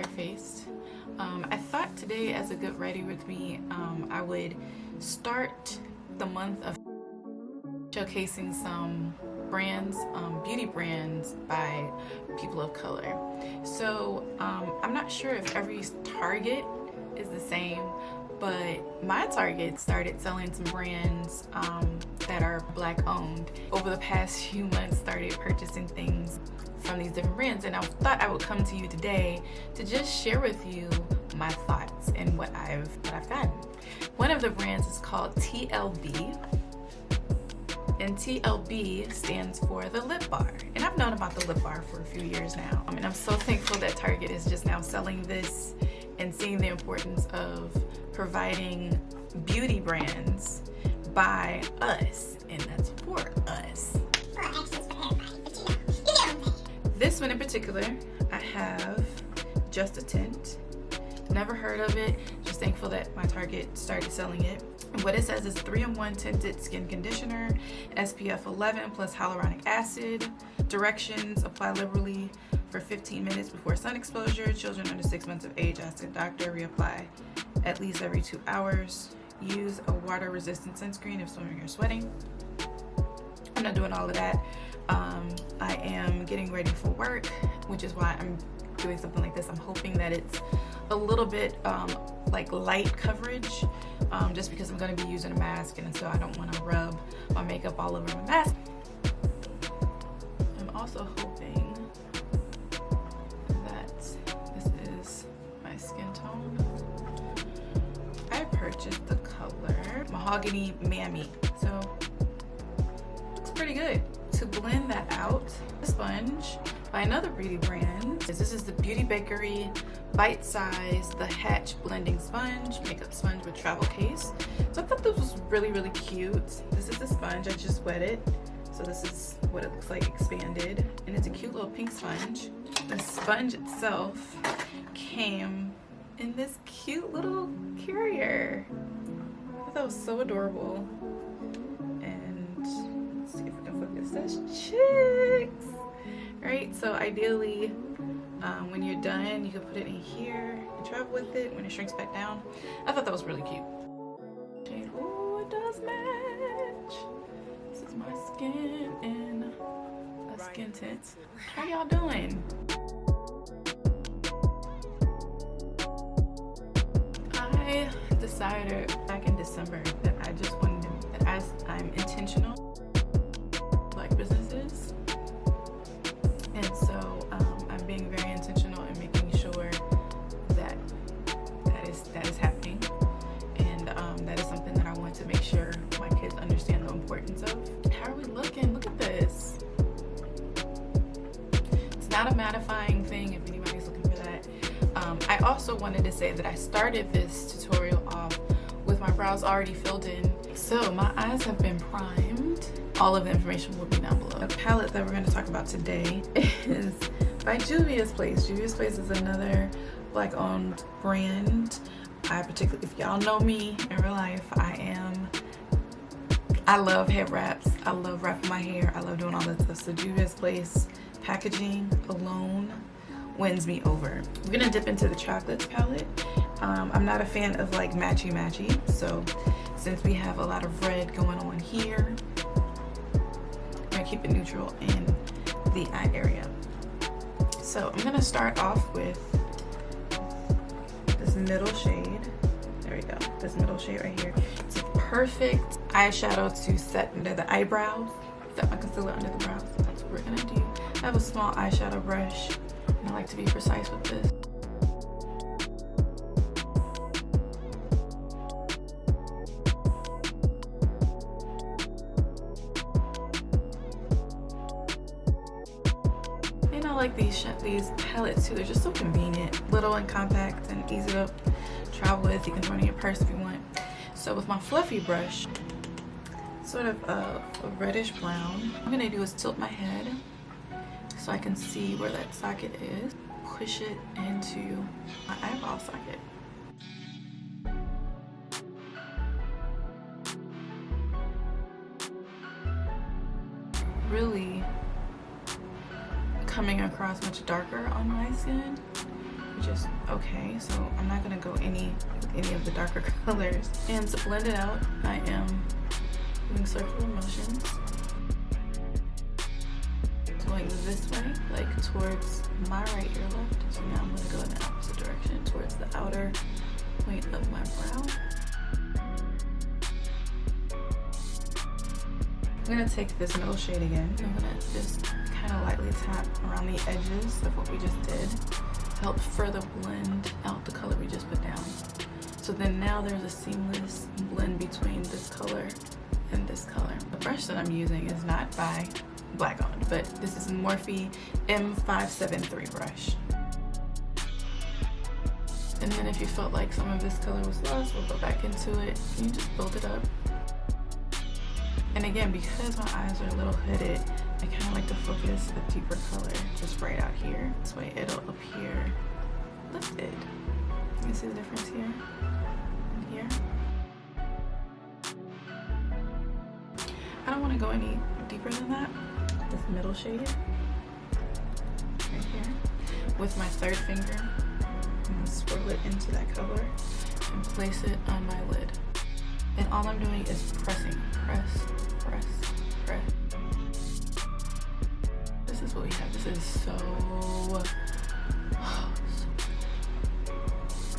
faced. I thought today, as a good ready with me, I would start the month of showcasing some brands, beauty brands by people of color. So I'm not sure if every Target is the same, but my Target started selling some brands that are Black owned. Over the past few months, started purchasing things from these different brands, and I thought I would come to you today to just share with you my thoughts and what I've gotten. One of the brands is called TLB, and TLB stands for the lip bar. And I've known about the lip bar for a few years now. And I'm so thankful that Target is just now selling this and seeing the importance of providing beauty brands by us, and that's for us. This one in particular, I have Just a Tint. Never heard of it, just thankful that my Target started selling it. And what it says is 3-in-1 tinted skin conditioner, SPF 11 plus hyaluronic acid. Directions: apply liberally for 15 minutes before sun exposure. Children under 6 months of age, ask a doctor. Reapply at least every 2 hours. Use a water resistant sunscreen if swimming or sweating. I'm not doing all of that. I am getting ready for work, which is why I'm doing something like this. I'm hoping that it's a little bit like light coverage, just because I'm going to be using a mask, and so I don't want to rub my makeup all over my mask. I'm also hoping that this is my skin tone. I purchased the color Mahogany Mammy, so looks pretty good. To blend that out, a sponge by another beauty brand. This is the Beauty Bakery Bite Size The Hatch Blending Sponge, makeup sponge with travel case. So I thought this was really, really cute. This is the sponge, I just wet it. So this is what it looks like expanded. And it's a cute little pink sponge. The sponge itself came in this cute little carrier. I thought that was so adorable. And let's see if we can focus this. Chicks! Right, so ideally when you're done, you can put it in here and travel with it when it shrinks back down. I thought that was really cute. Oh, it does match. This is my skin in a skin tint. How y'all doing? I decided back in December that I just wanted to, that as I'm intentional Black businesses. And so I'm being very intentional in making sure that that is happening, and that is something that I want to make sure my kids understand the importance of. How are we looking? Look at this. It's not a mattifying thing if anybody's looking for that. I also wanted to say that I started this tutorial off with my brows already filled in. So my eyes have been primed. All of the information will be down below. The palette that we're going to talk about today is by Juvia's Place. Juvia's Place is another Black owned brand. If y'all know me in real life, I love head wraps. I love wrapping my hair. I love doing all that stuff. So Juvia's Place packaging alone wins me over. We're going to dip into the chocolates palette. I'm not a fan of like matchy, so since we have a lot of red going on here, I'm gonna keep it neutral in the eye area. So I'm gonna start off with this middle shade. There we go, this middle shade right here. It's a perfect eyeshadow to set under the eyebrows, set my concealer under the brows. So that's what we're gonna do. I have a small eyeshadow brush, and I like to be precise with this. I like these palettes too. They're just so convenient, little and compact and easy to travel with. You can throw it in your purse if you want. So with my fluffy brush, sort of a reddish brown, what I'm gonna do is tilt my head so I can see where that socket is. Push it into my eyeball socket. Really coming across much darker on my skin, which just okay. So I'm not gonna go any of the darker colors. And to blend it out, I am doing circular motions, going this way, like towards my right ear left. So now I'm gonna go in the opposite direction, towards the outer point of my brow. I'm gonna take this middle shade again. I'm gonna just kind of lightly tap around the edges of what we just did to help further blend out the color we just put down. So then now there's a seamless blend between this color and this color. The brush that I'm using is not by Black owned, but this is Morphe M573 brush. And then if you felt like some of this color was lost, we'll go back into it and you just build it up. And again, because my eyes are a little hooded, I kind of like to focus a deeper color just right out here. This way it'll appear lifted. You see the difference here and here? I don't want to go any deeper than that. This middle shade right here. With my third finger, I'm going to swirl it into that color and place it on my lid. And all I'm doing is pressing. Press, press, press. This is what we have. This is so like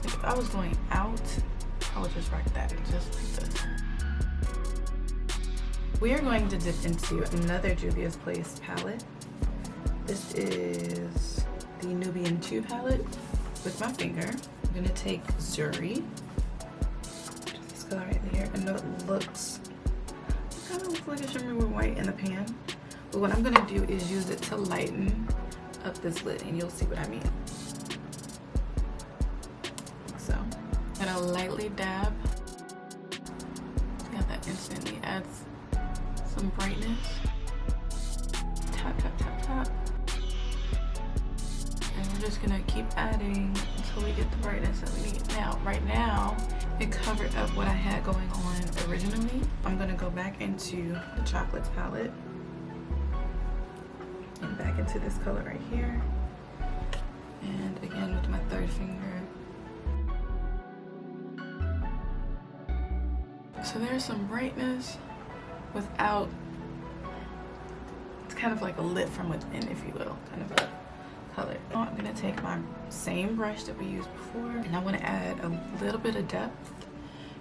if I was going out, I would just rock that just like this. We are going to dip into another Juvia's Place palette. This is the Nubian 2 palette. With my finger, I'm going to take Zuri. This color right here. I know it looks kind of looks like a shimmer with white in the pan. But what I'm going to do is use it to lighten up this lid, and you'll see what I mean. So, I'm going to lightly dab. Yeah, that instantly adds some brightness. Tap, tap, tap, tap. And we're just gonna keep adding until we get the brightness that we need. Now, right now, it covered up what I had going on originally. I'm gonna go back into the Chocolates palette and back into this color right here. And again with my third finger. So there's some brightness without, it's kind of like a lit from within, if you will, kind of a color. Now I'm gonna take my same brush that we used before, and I want to add a little bit of depth.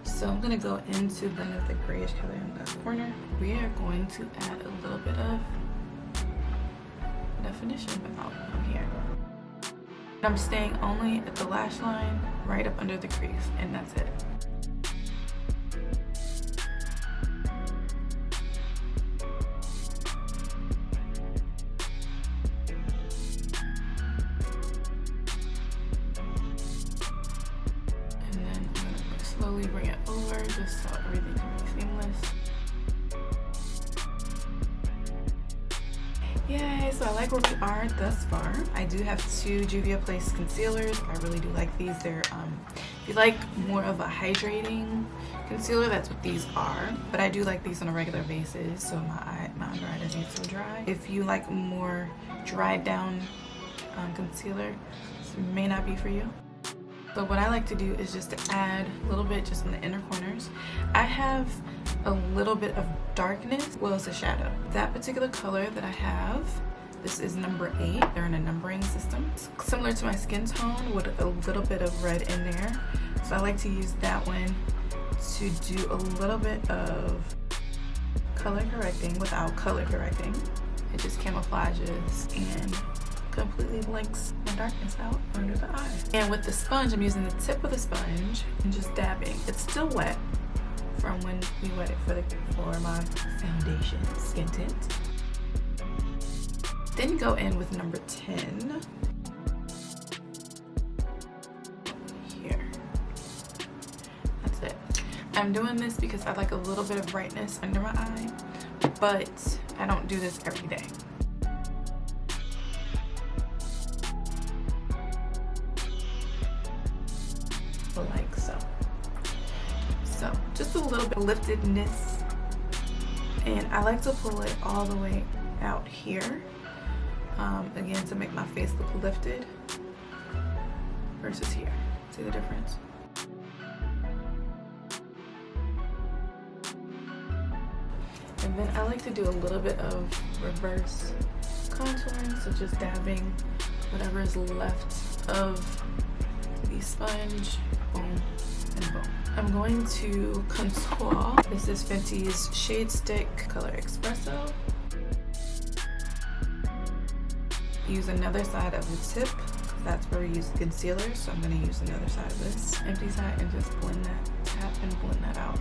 So I'm gonna go into the grayish color in that corner. We are going to add a little bit of definition out here. I'm staying only at the lash line, right up under the crease, and that's it. Slowly bring it over just so everything can be seamless. Yay, so I like where we are thus far. I do have 2 Juvia Place concealers. I really do like these. They're if you like more of a hydrating concealer, that's what these are. But I do like these on a regular basis, so my under eye doesn't get so dry. If you like more dried down concealer, this may not be for you. So what I like to do is just to add a little bit just in the inner corners. I have a little bit of darkness, well, it's a shadow. That particular color that I have, this is number 8. They're in a numbering system. It's similar to my skin tone with a little bit of red in there. So I like to use that one to do a little bit of color correcting without color correcting. It just camouflages and completely blanks my darkness out under the eye. And with the sponge, I'm using the tip of the sponge and just dabbing. It's still wet from when we wet it for my foundation skin tint. Then go in with number 10 here. That's it. I'm doing this because I like a little bit of brightness under my eye, but I don't do this every day. Like so. So just a little bit of liftedness, and I like to pull it all the way out here again to make my face look lifted. versus here. See the difference? And then I like to do a little bit of reverse contouring, so just dabbing whatever is left of the sponge, boom, and boom. I'm going to contour. This is Fenty's Shade Stick Color Espresso. Use another side of the tip. That's where we use the concealer, so I'm going to use another side of this empty side and just blend that, tap and blend that out.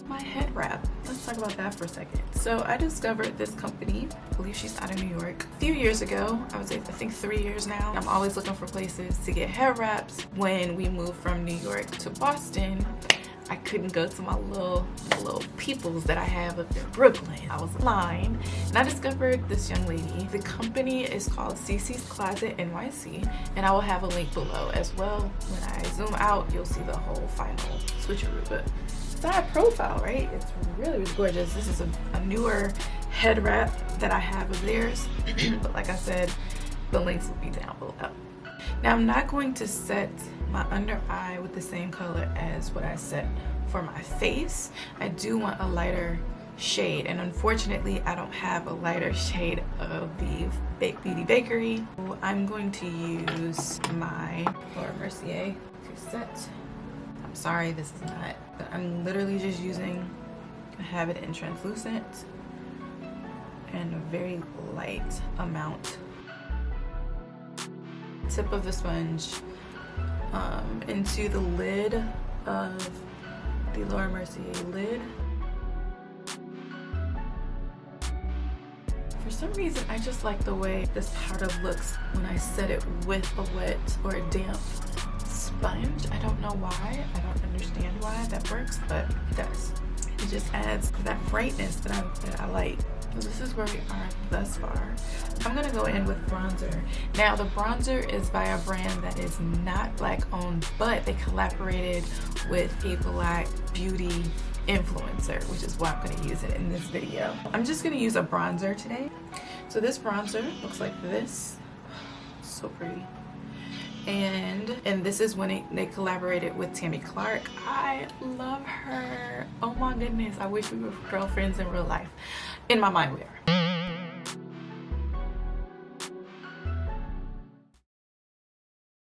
My head wrap. Let's talk about that for a second. So I discovered this company, I believe she's out of New York, a few years ago. I would say, I think 3 years now. I'm always looking for places to get hair wraps. When we moved from New York to Boston, I couldn't go to my little peoples that I have up in Brooklyn. I was blind, and I discovered this young lady. The company is called Cece's Closet NYC, and I will have a link below as well. When I zoom out, you'll see the whole final switcheroo. But side profile, right? It's really, really gorgeous. This is a newer head wrap that I have of theirs, but like I said, the links will be down below. Now I'm not going to set my under eye with the same color as what I set for my face. I do want a lighter shade, and unfortunately I don't have a lighter shade of the Beauty Bakery. So I'm going to use my Laura Mercier to set. I'm sorry, this is not, but I'm literally just using, I have it in translucent and a very light amount. Tip of the sponge into the lid of the Laura Mercier lid. For some reason, I just like the way this powder looks when I set it with a wet or a damp sponge. I don't know why. I don't understand why that works, but it does. It just adds that brightness that I like. So this is where we are thus far. I'm gonna go in with bronzer. Now the bronzer is by a brand that is not Black owned, but they collaborated with a Black beauty influencer, which is why I'm gonna use it in this video. I'm just gonna use a bronzer today. So this bronzer looks like this. So pretty. And this is when they collaborated with Tammy Clark. I love her. Oh my goodness, I wish we were girlfriends in real life. In my mind we are.